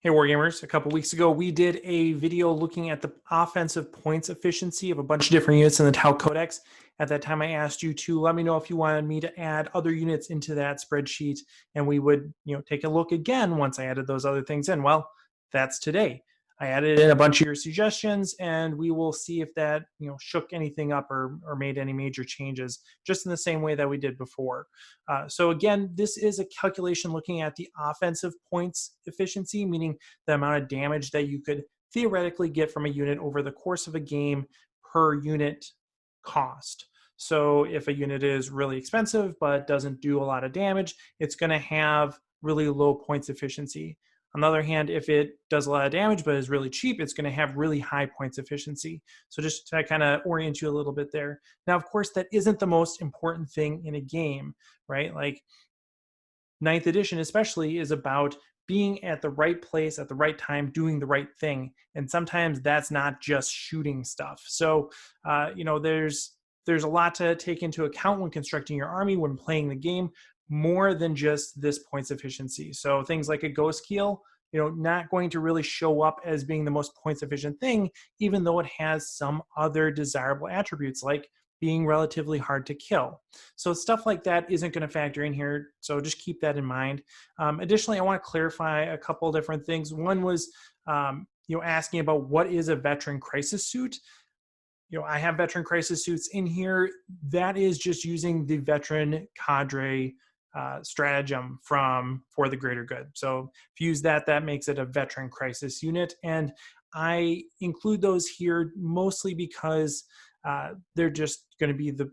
Hey Wargamers, a couple weeks ago we did a video looking at the offensive points efficiency of a bunch of different units in the Tau Codex. At that time I asked you to let me know if you wanted me to add other units into that spreadsheet, and we would take a look again once I added those other things in. Well, that's today. I added in a bunch of your suggestions, and we will see if that shook anything up or made any major changes, just in the same way that we did before. So again, this is a calculation looking at the offensive points efficiency, meaning the amount of damage that you could theoretically get from a unit over the course of a game per unit cost. So if a unit is really expensive but doesn't do a lot of damage, it's going to have really low points efficiency. On the other hand, if it does a lot of damage but is really cheap, it's going to have really high points efficiency. So just to kind of orient you a little bit there. Now, of course, that isn't the most important thing in a game, right? Like 9th edition especially is about being at the right place at the right time, doing the right thing. And sometimes that's not just shooting stuff. So, there's a lot to take into account when constructing your army, when playing the game, more than just this points efficiency. So things like a ghost keel, not going to really show up as being the most points efficient thing, even though it has some other desirable attributes like being relatively hard to kill. So stuff like that isn't going to factor in here. So just keep that in mind. Additionally, I want to clarify a couple of different things. One was, asking about what is a veteran crisis suit. I have veteran crisis suits in here. That is just using the veteran cadre stratagem for the greater good. So if you use that, that makes it a veteran crisis unit. And I include those here mostly because they're just going to be the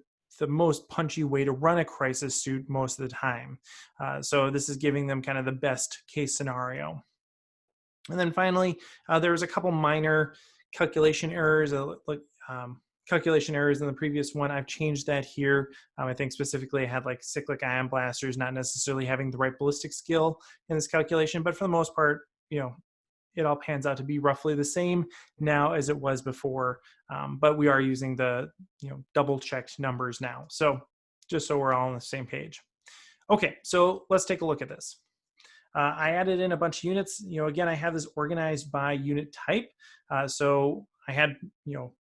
most punchy way to run a crisis suit most of the time. So this is giving them kind of the best case scenario. And then finally, there was a couple minor calculation errors, calculation errors in the previous one. I've changed that here. I think specifically I had like cyclic ion blasters not necessarily having the right ballistic skill in this calculation, but for the most part, it all pans out to be roughly the same now as it was before. But we are using the double checked numbers now. So just so we're all on the same page. Okay, so let's take a look at this. I added in a bunch of units. Again, I have this organized by unit type. So I had,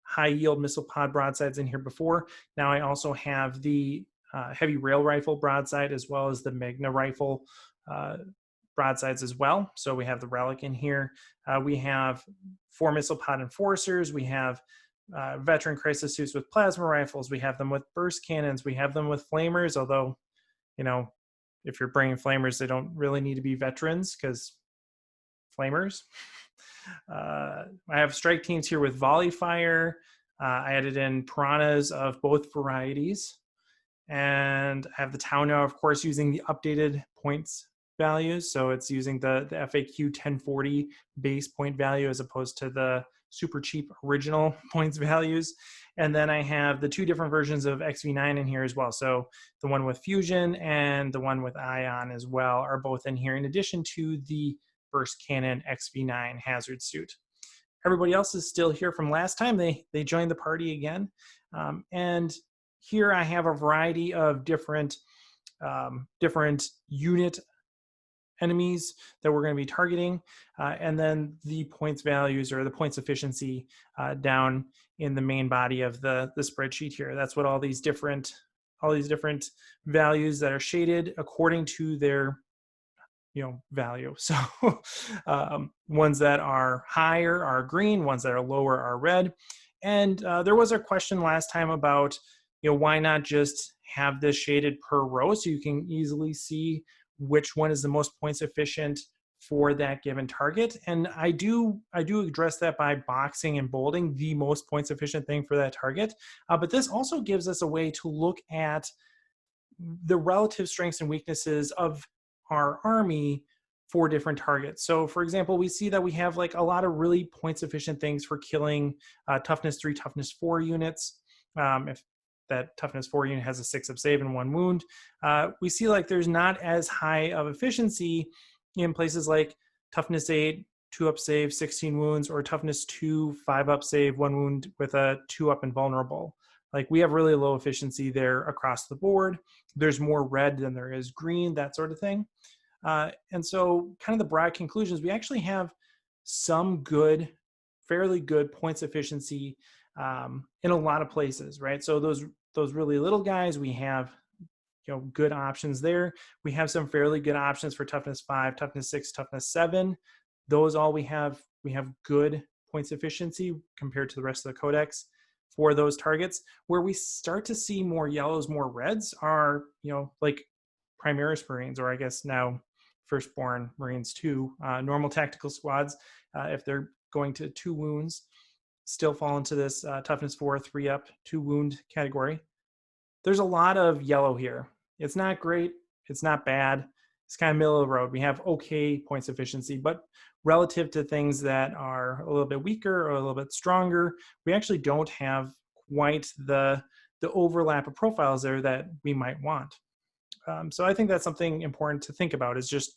high yield missile pod broadsides in here before. Now I also have the heavy rail rifle broadside as well as the Magna rifle broadsides as well. So we have the relic in here. We have 4 missile pod enforcers. We have veteran crisis suits with plasma rifles. We have them with burst cannons. We have them with flamers, although, if you're bringing flamers, they don't really need to be veterans because flamers. I have strike teams here with volley fire. I added in piranhas of both varieties. And I have the Taunar, of course, using the updated points values. So it's using the FAQ 1040 base point value as opposed to the super cheap original points values. And then I have the 2 different versions of XV9 in here as well. So the one with fusion and the one with ion as well are both in here, in addition to the burst cannon XV9 hazard suit. Everybody else is still here from last time. They joined the party again. And here I have a variety of different unit enemies that we're going to be targeting, and then the points values or the points efficiency down in the main body of the spreadsheet here. That's what all these different values that are shaded according to their value. So ones that are higher are green, ones that are lower are red. And there was a question last time about why not just have this shaded per row so you can easily see which one is the most points efficient for that given target. And I do address that by boxing and bolding the most points efficient thing for that target. But this also gives us a way to look at the relative strengths and weaknesses of our army for different targets. So for example, we see that we have like a lot of really points efficient things for killing toughness 3, toughness 4 units. If that toughness 4 unit has a 6 up save and 1 wound. We see like there's not as high of efficiency in places like toughness 8, 2 up save, 16 wounds, or toughness 2, 5 up save, 1 wound with a 2 up invulnerable. Like we have really low efficiency there across the board. There's more red than there is green, that sort of thing. And so kind of the broad conclusions, we actually have some good, fairly good points efficiency in a lot of places, right? So those really little guys, we have good options there. We have some fairly good options for toughness 5, toughness 6, toughness 7. Those all we have good points efficiency compared to the rest of the codex for those targets. Where we start to see more yellows, more reds are, like Primaris Marines, or I guess now Firstborn Marines too. Normal tactical squads, if they're going to 2 wounds, still fall into this toughness 4, 3 up, 2 wound category. There's a lot of yellow here. It's not great. It's not bad. It's kind of middle of the road. We have okay points efficiency, but relative to things that are a little bit weaker or a little bit stronger, we actually don't have quite the overlap of profiles there that we might want. So I think that's something important to think about, is just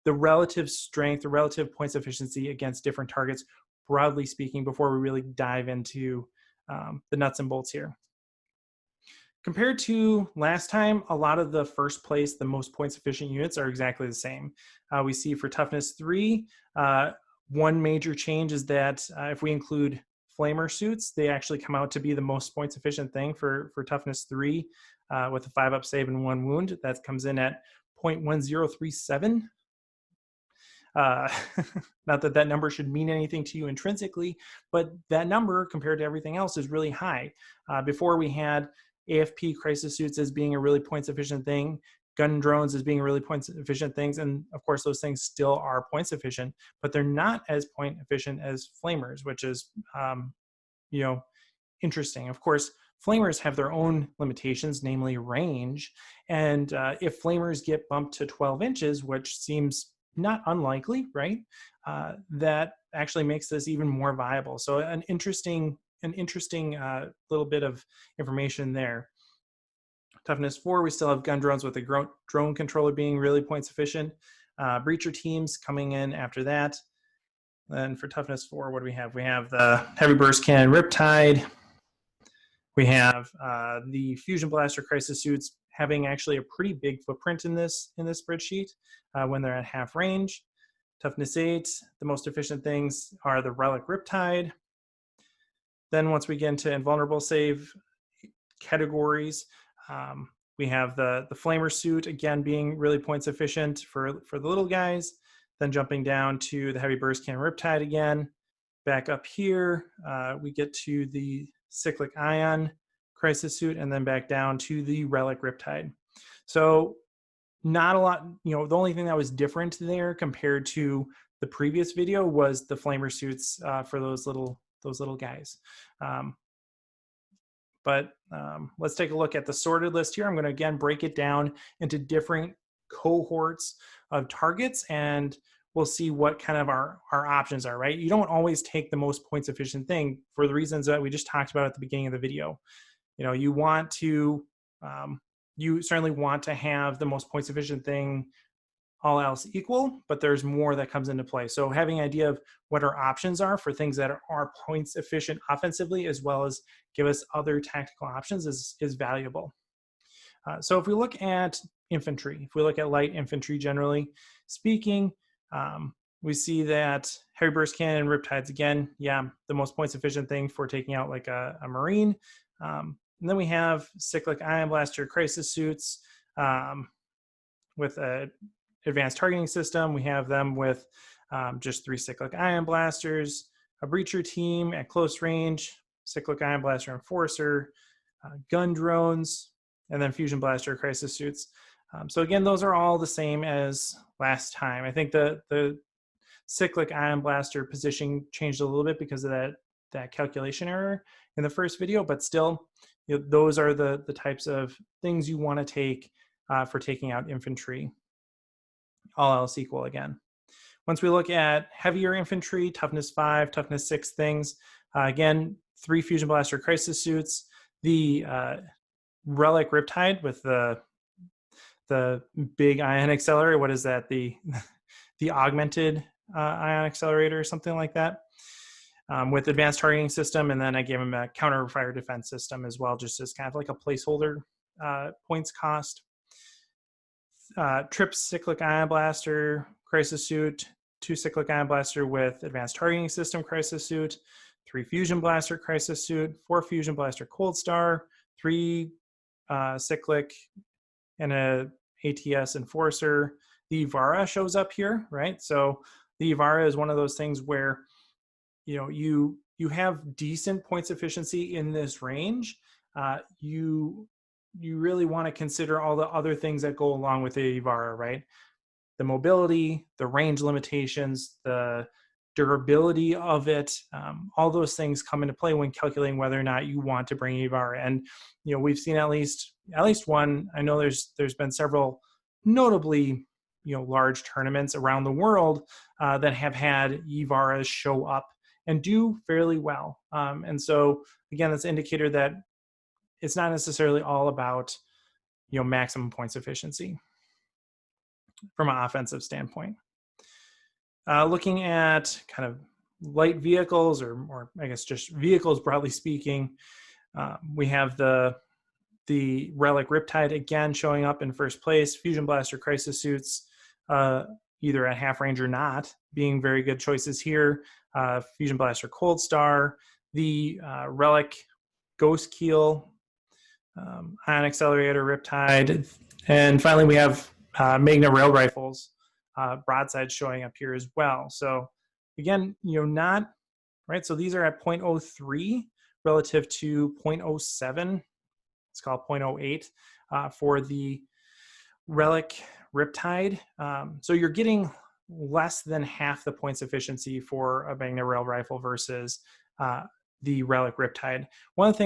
the relative strength, the relative points efficiency against different targets, broadly speaking, before we really dive into the nuts and bolts here. Compared to last time, a lot of the first place, the most points efficient units are exactly the same. We see for toughness 3, one major change is that if we include flamer suits, they actually come out to be the most points efficient thing for toughness 3 with a 5 up save and 1 wound. That comes in at 0.1037. Not that number should mean anything to you intrinsically, but that number compared to everything else is really high. Before we had AFP crisis suits as being a really points efficient thing, gun drones as being really points efficient things, and of course those things still are points efficient, but they're not as point efficient as flamers, which is interesting. Of course, flamers have their own limitations, namely range, and if flamers get bumped to 12 inches, which seems not unlikely, right? That actually makes this even more viable. So an interesting little bit of information there. Toughness 4, we still have gun drones with the drone controller being really points efficient. Breacher teams coming in after that. Then for toughness 4, what do we have? We have the heavy burst cannon Riptide. We have the fusion blaster crisis suits having actually a pretty big footprint in this spreadsheet when they're at half range. Toughness 8, the most efficient things are the relic Riptide. Then once we get into invulnerable save categories, we have the flamer suit, again, being really points efficient for the little guys. Then jumping down to the heavy burst cannon Riptide again. Back up here, we get to the cyclic ion crisis suit, and then back down to the relic Riptide. So not a lot, the only thing that was different there compared to the previous video was the flamer suits for those little guys. But let's take a look at the sorted list here. I'm going to again break it down into different cohorts of targets, and we'll see what kind of our options are, right? You don't always take the most points efficient thing for the reasons that we just talked about at the beginning of the video. You want to, you certainly want to have the most points efficient thing all else equal, but there's more that comes into play. So having an idea of what our options are for things that are points efficient offensively, as well as give us other tactical options, is valuable. So if we look at infantry, if we look at light infantry generally speaking, we see that heavy burst cannon Riptides, again, the most points efficient thing for taking out like a Marine. And then we have cyclic ion blaster crisis suits with a advanced targeting system. We have them with just 3 cyclic ion blasters, a breacher team at close range, cyclic ion blaster enforcer, gun drones, and then fusion blaster crisis suits. So again, those are all the same as last time. I think the cyclic ion blaster position changed a little bit because of that calculation error in the first video, but still, those are the types of things you want to take for taking out infantry, all else equal again. Once we look at heavier infantry, toughness 5, toughness 6 things, again, 3 fusion blaster crisis suits, the relic Riptide with the big ion accelerator. What is that? The augmented ion accelerator or something like that, with advanced targeting system. And then I gave him a counter fire defense system as well, just as kind of like a placeholder points cost. Trip Cyclic Ion Blaster, Crisis Suit, 2 Cyclic Ion Blaster with Advanced Targeting System Crisis Suit, 3 Fusion Blaster Crisis Suit, 4 Fusion Blaster Cold Star, 3 Cyclic, and a ATS Enforcer. The Ivara shows up here, right? So the Ivara is one of those things where, you know, you have decent points efficiency in this range. You really want to consider all the other things that go along with the Ivara, right? The mobility, the range limitations, the durability of it, all those things come into play when calculating whether or not you want to bring Ivara. And you know, we've seen at least one. I know there's been several notably, you know, large tournaments around the world that have had Ivaras show up and do fairly well. And so again, that's an indicator that it's not necessarily all about, you know, maximum points efficiency from an offensive standpoint. Looking at kind of light vehicles, or I guess just vehicles broadly speaking, we have the Relic Riptide again showing up in first place. Fusion Blaster Crisis Suits, either at half range or not, being very good choices here. Fusion Blaster Cold Star, the Relic Ghost Keel, Ion Accelerator Riptide, and finally we have Magna Rail Rifles, Broadsides showing up here as well. So again, you know, not right. So these are at 0.03 relative to 0.07. It's called 0.08 for the Relic Riptide. So you're getting less than half the points efficiency for a Magna Rail Rifle versus the Relic Riptide. One of the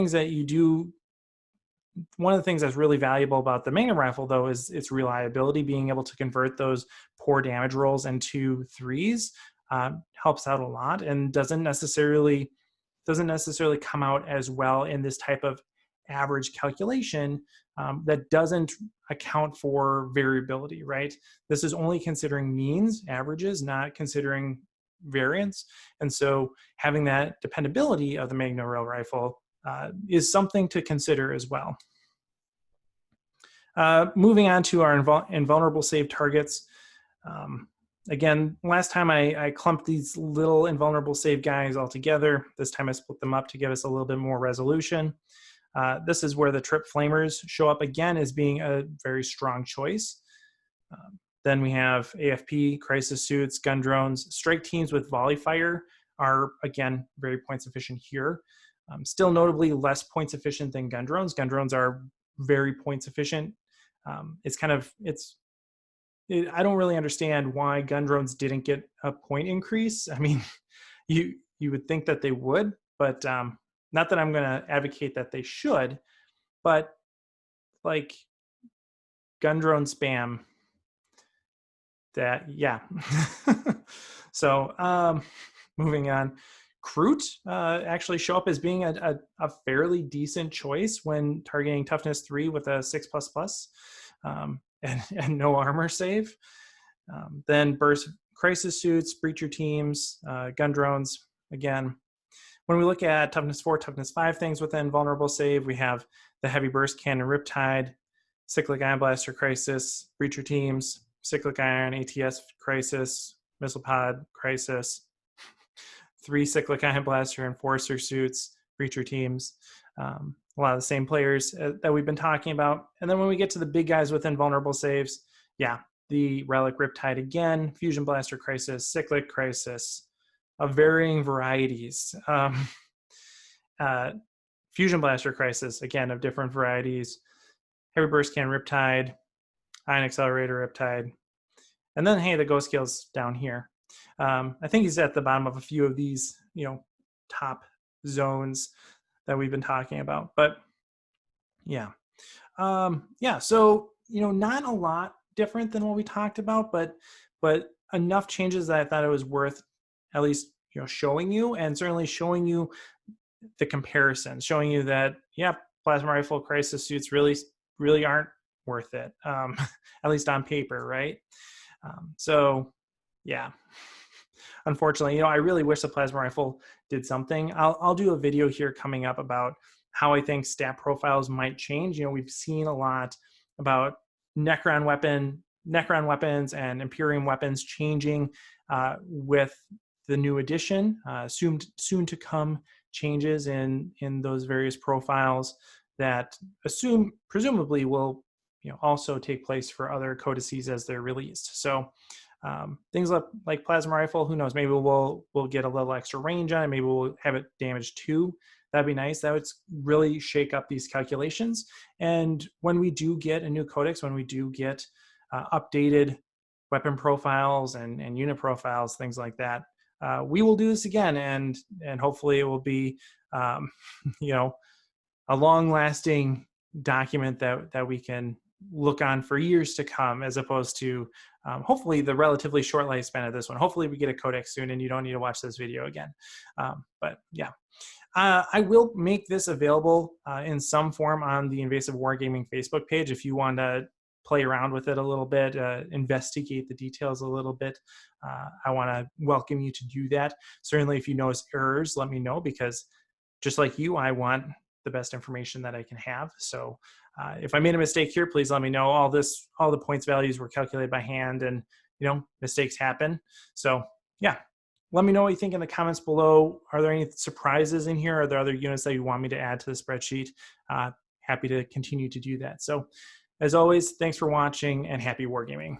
things that's really valuable about the Magna Rifle, though, is its reliability. Being able to convert those poor damage rolls into threes helps out a lot, and doesn't necessarily come out as well in this type of average calculation that doesn't account for variability, right? This is only considering means, averages, not considering variance. And so having that dependability of the Magna Rail Rifle is something to consider as well. Moving on to our invulnerable save targets. Again, last time I clumped these little invulnerable save guys all together. This time I split them up to give us a little bit more resolution. This is where the Trip Flamers show up again as being a very strong choice. Then we have AFP, Crisis Suits, Gun Drones. Strike teams with Volley Fire are, again, very points efficient here. Still notably less points efficient than Gun Drones. Gun Drones are very points efficient. I don't really understand why Gun Drones didn't get a point increase. I mean, you would think that they would, but not that I'm going to advocate that they should, but like Gun Drone spam, that, yeah. So moving on. Crute actually show up as being a fairly decent choice when targeting toughness 3 with a 6++, and no armor save. Then burst crisis suits, breacher teams, gun drones. Again, when we look at toughness 4, toughness 5 things within vulnerable save, we have the heavy burst cannon Riptide, cyclic ion blaster crisis, breacher teams, cyclic ion ATS crisis, missile pod crisis, 3 cyclic ion blaster enforcer suits, breacher teams. A lot of the same players that we've been talking about. And then when we get to the big guys within vulnerable saves, yeah, the Relic Riptide again, Fusion Blaster Crisis, Cyclic Crisis, of varying varieties. Fusion Blaster Crisis, again, of different varieties. Heavy Burst Can Riptide, Ion Accelerator Riptide. And then, hey, the Ghost Kill's down here. I think he's at the bottom of a few of these, you know, top zones that we've been talking about. But yeah. Yeah, so, you know, not a lot different than what we talked about, but enough changes that I thought it was worth at least, you know, showing you, and certainly showing you the comparisons, showing you that, yeah, plasma rifle crisis suits really aren't worth it, at least on paper, right? So yeah, unfortunately, you know, I really wish the plasma rifle did something. I'll do a video here coming up about how I think stat profiles might change. You know, we've seen a lot about Necron weapon Necron weapons and Imperium weapons changing with the new edition. Soon to come changes in those various profiles that presumably will also take place for other codices as they're released. So things like plasma rifle, who knows? Maybe we'll get a little extra range on it. Maybe we'll have it damage 2. That'd be nice. That would really shake up these calculations. And when we do get a new codex, when we do get updated weapon profiles and unit profiles, things like that, we will do this again, and hopefully it will be a long-lasting document that we can look on for years to come, as opposed to hopefully the relatively short lifespan of this one. Hopefully we get a codex soon and you don't need to watch this video again. But yeah. I will make this available in some form on the Invasive Wargaming Facebook page if you want to play around with it a little bit, investigate the details a little bit. I want to welcome you to do that. Certainly if you notice errors, let me know, because just like you, I want the best information that I can have. So if I made a mistake here, please let me know. All the points values were calculated by hand, and mistakes happen. So yeah. Let me know what you think in the comments below. Are there any surprises in here? Are there other units that you want me to add to the spreadsheet? Happy to continue to do that. So as always, thanks for watching and happy wargaming.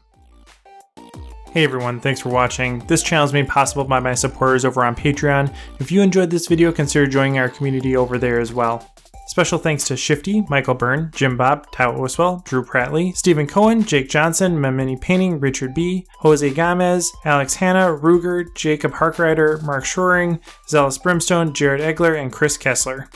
Hey everyone, thanks for watching. This channel is made possible by my supporters over on Patreon. If you enjoyed this video, consider joining our community over there as well. Special thanks to Shifty, Michael Byrne, Jim Bob, Tao Oswell, Drew Prattley, Stephen Cohen, Jake Johnson, Memini Painting, Richard B., Jose Gomez, Alex Hanna, Ruger, Jacob Harkrider, Mark Shoring, Zealous Brimstone, Jared Egler, and Chris Kessler.